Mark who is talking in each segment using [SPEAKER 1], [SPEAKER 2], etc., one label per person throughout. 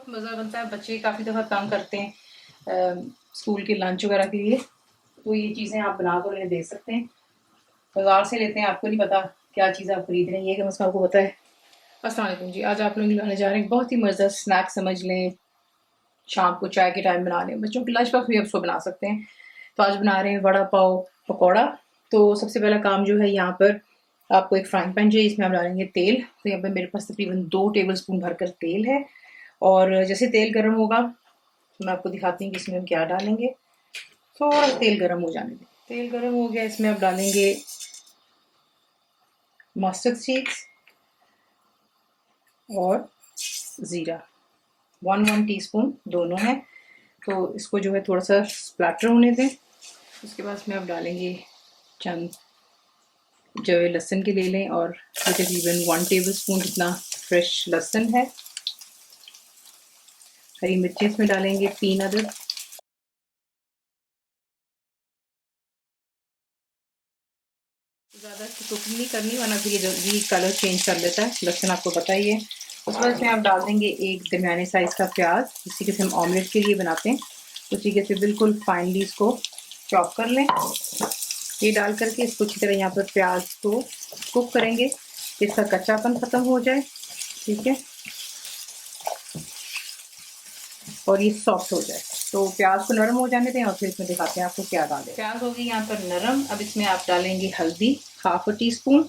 [SPEAKER 1] बहुत मज़ा बनता है। बच्चे काफ़ी दफ़ा तंग करते हैं स्कूल के लंच वगैरह के लिए, तो ये चीज़ें आप बना कर उन्हें दे सकते हैं। बाज़ार से लेते हैं, आपको नहीं पता क्या चीज़ आप खरीद रहे हैं, ये कि मसला आपको पता है। अस्सलाम वालेकुम जी, आज आप लोग लाने जा रहे हैं बहुत ही मज़ेदार स्नैक समझ लें, शाम को चाय के टाइम बना लें, बच्चों के लंच बॉक्स भी आप उसको बना सकते हैं। तो आज बना रहे हैं वड़ा पाव पकौड़ा। तो सबसे पहला काम जो है, यहाँ पर आपको एक फ्राइंग पैन चाहिए, इसमें हम डालेंगे तेल। तो यहाँ पर मेरे पास तकरीबन 2 टेबल स्पून भरकर तेल है। और जैसे तेल गर्म होगा तो मैं आपको दिखाती हूँ कि इसमें हम क्या डालेंगे। थोड़ा तेल गर्म हो जाने दें। तेल गर्म हो गया, इसमें आप डालेंगे मस्टर्ड सीड्स और ज़ीरा, 1 टीस्पून दोनों हैं। तो इसको जो है थोड़ा सा स्प्लैटर होने दें। उसके बाद इसमें आप डालेंगे चंद जो है लहसुन के ले लें, और ये तकरीबन 1 टेबल स्पून जितना फ्रेश लहसुन है। हरी मिर्ची इसमें डालेंगे 3 अदद। ज़्यादा कुकिंग नहीं करनी, वरना फिर ये जल्दी कलर चेंज कर लेता है, लहसुन आपको पता ही है। उसके बाद इसमें आप डाल देंगे एक दरमियाने साइज़ का प्याज, इस तरीके से हम ऑमलेट के लिए बनाते हैं। तो तरीके से बिल्कुल फाइनली इसको चॉप कर लें। ये डाल करके इसको अच्छी तरह यहाँ पर प्याज को कुक करेंगे, इसका कच्चापन ख़त्म हो जाए, ठीक है, और ये सॉफ्ट हो जाए। तो प्याज को नरम हो जाने दें और फिर इसमें दिखाते हैं आपको क्या डालें। प्याज हो गई यहाँ पर नरम। अब इसमें आप डालेंगे हल्दी 1/2 टीस्पून,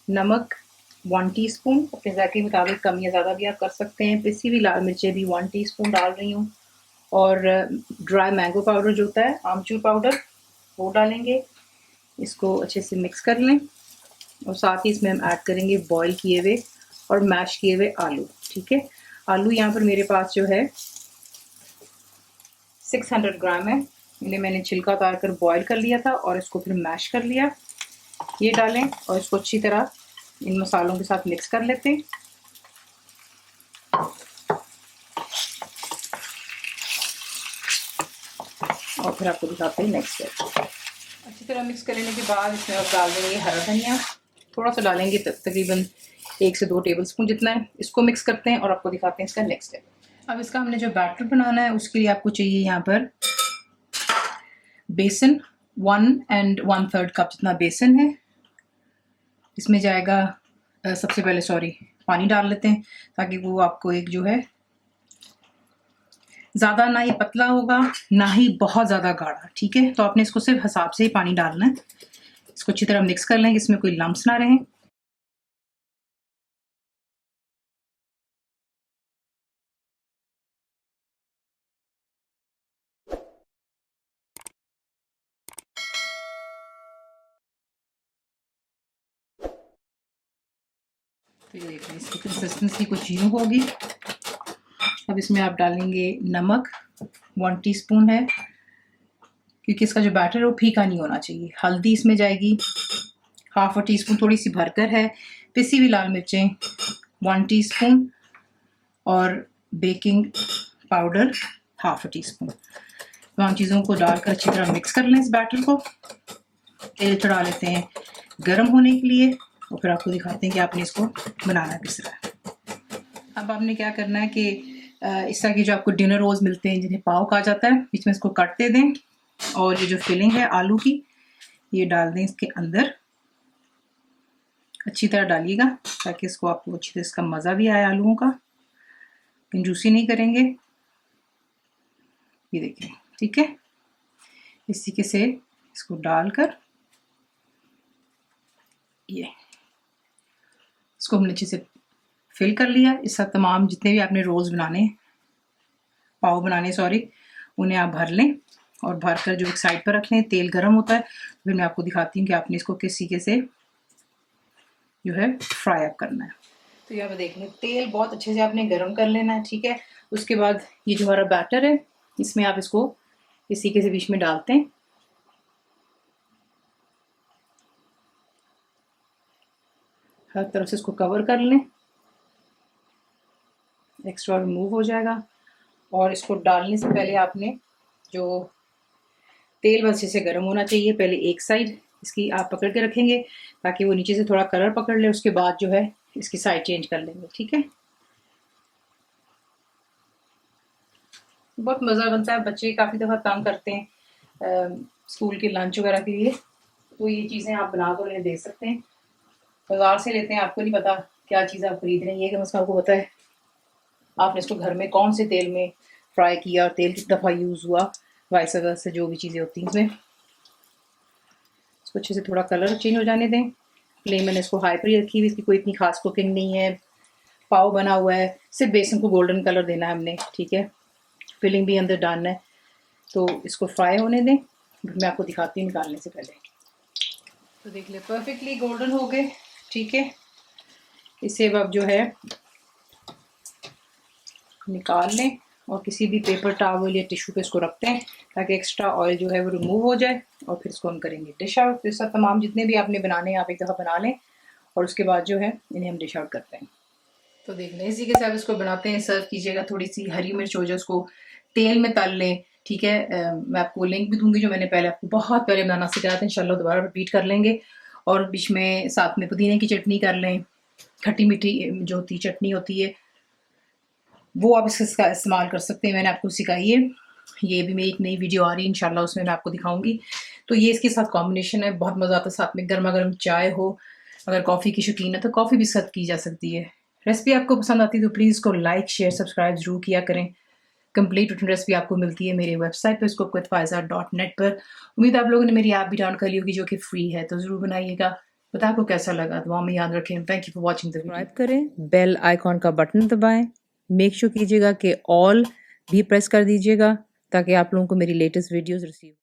[SPEAKER 1] नमक 1 टीस्पून, अपने जायके के मुताबिक कम या ज़्यादा भी आप कर सकते हैं। पिसी हुई लाल मिर्चें भी 1 टीस्पून डाल रही हूँ, और ड्राई मैंगो पाउडर जो होता है, आमचूर पाउडर, वो डालेंगे। इसको अच्छे से मिक्स कर लें, और साथ ही इसमें हम ऐड करेंगे बॉईल किए हुए और मैश किए हुए आलू, ठीक है। आलू यहाँ पर मेरे पास जो है 600 ग्राम है। इन्हें मैंने छिलका उतार कर बॉईल कर लिया था और इसको फिर मैश कर लिया। ये डालें और इसको अच्छी तरह इन मसालों के साथ मिक्स कर लेते हैं। और फिर आपको दिखाते हैं नेक्स्ट स्टेप। अच्छी तरह मिक्स कर लेने के बाद इसमें आप डाल देंगे हरा धनिया, थोड़ा सा डालेंगे, तकरीबन 1 से 2 टेबल स्पून जितना है। इसको मिक्स करते हैं और आपको दिखाते हैं इसका नेक्स्ट स्टेप। अब इसका हमने जो बैटर बनाना है, उसके लिए आपको चाहिए यहाँ पर बेसन, 1 1/3 कप जितना बेसन है। इसमें जाएगा सबसे पहले पानी डाल लेते हैं, ताकि वो आपको एक जो है ज़्यादा ना ही पतला होगा ना ही बहुत ज़्यादा गाढ़ा, ठीक है। तो आपने इसको सिर्फ हिसाब से ही पानी डालना है। इसको अच्छी तरह मिक्स कर लें, इसमें कोई लम्प्स ना रहें। तो ये देखिए इसकी कंसिस्टेंसी कुछ यूँ होगी। अब इसमें आप डालेंगे नमक, 1 टीस्पून है, क्योंकि इसका जो बैटर है वो फीका नहीं होना चाहिए। हल्दी इसमें जाएगी 1/2 टीस्पून, थोड़ी सी भरकर है। पिसी हुई लाल मिर्चें 1 टीस्पून, और बेकिंग पाउडर 1/2 टीस्पून। तमाम चीज़ों को डालकर अच्छी तरह मिक्स कर लें इस बैटर को। तेल चढ़ा लेते हैं गर्म होने के लिए, और फिर आपको दिखाते हैं कि आपने इसको बनाना किस तरह। अब आपने क्या करना है कि इस तरह की जो आपको डिनर रोल्स मिलते हैं, जिन्हें पाव कहा जाता है, बीच में इसको काट दे दें, और ये जो फिलिंग है आलू की, ये डाल दें इसके अंदर। अच्छी तरह डालिएगा ताकि इसको आपको अच्छी तरह इसका मज़ा भी आए आलूओं का। कंजूसी नहीं करेंगे। ये देखिए, ठीक है। इस तरीके से इसको डालकर ये इसको हमने अच्छे से फिल कर लिया। इस साथ तमाम जितने भी आपने रोल्स बनाने, पाव बनाने उन्हें आप भर लें, और भर कर जो एक साइड पर रख लें। तेल गर्म होता है, फिर मैं आपको दिखाती हूँ कि आपने इसको किस तरीके से जो है फ्राई अप करना है। तो यहाँ पर देख लें, तेल बहुत अच्छे से आपने गर्म कर लेना है, ठीक है। उसके बाद ये जो हमारा बैटर है, इसमें आप इसको इस तरीके से बीच में डालते हैं। हर तरफ से इसको कवर कर लें, एक्स्ट्रा रिमूव हो जाएगा। और इसको डालने से पहले आपने जो तेल अच्छे से गर्म होना चाहिए। पहले एक साइड इसकी आप पकड़ के रखेंगे ताकि वो नीचे से थोड़ा कलर पकड़ ले, उसके बाद जो है इसकी साइड चेंज कर लेंगे, ठीक है। बहुत मज़ा बनता है। बच्चे काफ़ी दफ़ा तंग करते हैं स्कूल के लंच वगैरह के लिए, तो ये चीज़ें आप बना कर उन्हें दे सकते हैं। बाज़ार से लेते हैं, आपको नहीं पता क्या चीज़ आप खरीद रहे हैं, ये कम से कम आपको पता है आपने इसको घर में कौन से तेल में फ्राई किया और तेल कितनी दफ़ा यूज़ हुआ, वाइस वर्सा जो भी चीज़ें होती हैं इसमें। इसको अच्छे से थोड़ा कलर चेंज हो जाने दें। फ्लेम मैंने इसको हाई पर ही रखी हुई, इसकी कोई इतनी खास कुकिंग नहीं है। पाव बना हुआ है, सिर्फ बेसन को गोल्डन कलर देना है हमने, ठीक है। फिलिंग भी अंदर डालना है, तो इसको फ्राई होने दें। मैं आपको दिखाती हूँ निकालने से पहले। तो देख ले परफेक्टली गोल्डन हो गए, ठीक है। इसे अब जो है निकाल लें और किसी भी पेपर टॉवल या टिश्यू पे इसको रखते हैं ताकि एक्स्ट्रा ऑयल जो है वो रिमूव हो जाए। और फिर इसको हम करेंगे डिश आउट। तो सब तमाम जितने भी आपने बनाने हैं आप एक दफ़ा बना लें और उसके बाद जो है इन्हें हम डिश आउट करते हैं। तो देख लें इसी के साथ इसको बनाते हैं, सर्व कीजिएगा। थोड़ी सी हरी मिर्च हो जाए, उसको तेल में तल लें, ठीक है। मैं आपको लिंक भी दूंगी जो मैंने पहले आपको बहुत पहले बनाना सिखाया था, इंशाल्लाह दोबारा रिपीट कर लेंगे। और बीच में साथ में पुदीने की चटनी कर लें, खट्टी मीठी जो होती चटनी होती है वो आप इसका इस्तेमाल कर सकते हैं, मैंने आपको सिखाई है। ये भी मेरी एक नई वीडियो आ रही है इंशाल्लाह, उसमें मैं आपको दिखाऊंगी। तो ये इसके साथ कॉम्बिनेशन है, बहुत मज़ा आता है। साथ में गर्मा गर्म चाय हो, अगर कॉफ़ी की शौकीन है तो कॉफ़ी भी सर्व की जा सकती है। रेसिपी आपको पसंद आती है तो प्लीज़ इसको लाइक शेयर सब्सक्राइब जरूर किया करें। कंप्लीट रिटर्न रेसिपी आपको मिलती है मेरी वेबसाइट पर scoopwithfaiza.net पर। उम्मीद आप लोगों ने मेरी ऐप भी डाउनलोड कर ली होगी जो कि फ्री है, तो ज़रूर बनाइएगा। पता आपको कैसा लगा, दुआ में याद रखें। Thank you for watching the video. Subscribe करें, बेल आइकॉन का बटन दबाएं, मेक श्योर कीजिएगा कि ऑल भी प्रेस कर दीजिएगा ताकि आप लोगों को मेरी लेटेस्ट वीडियोस रिसीव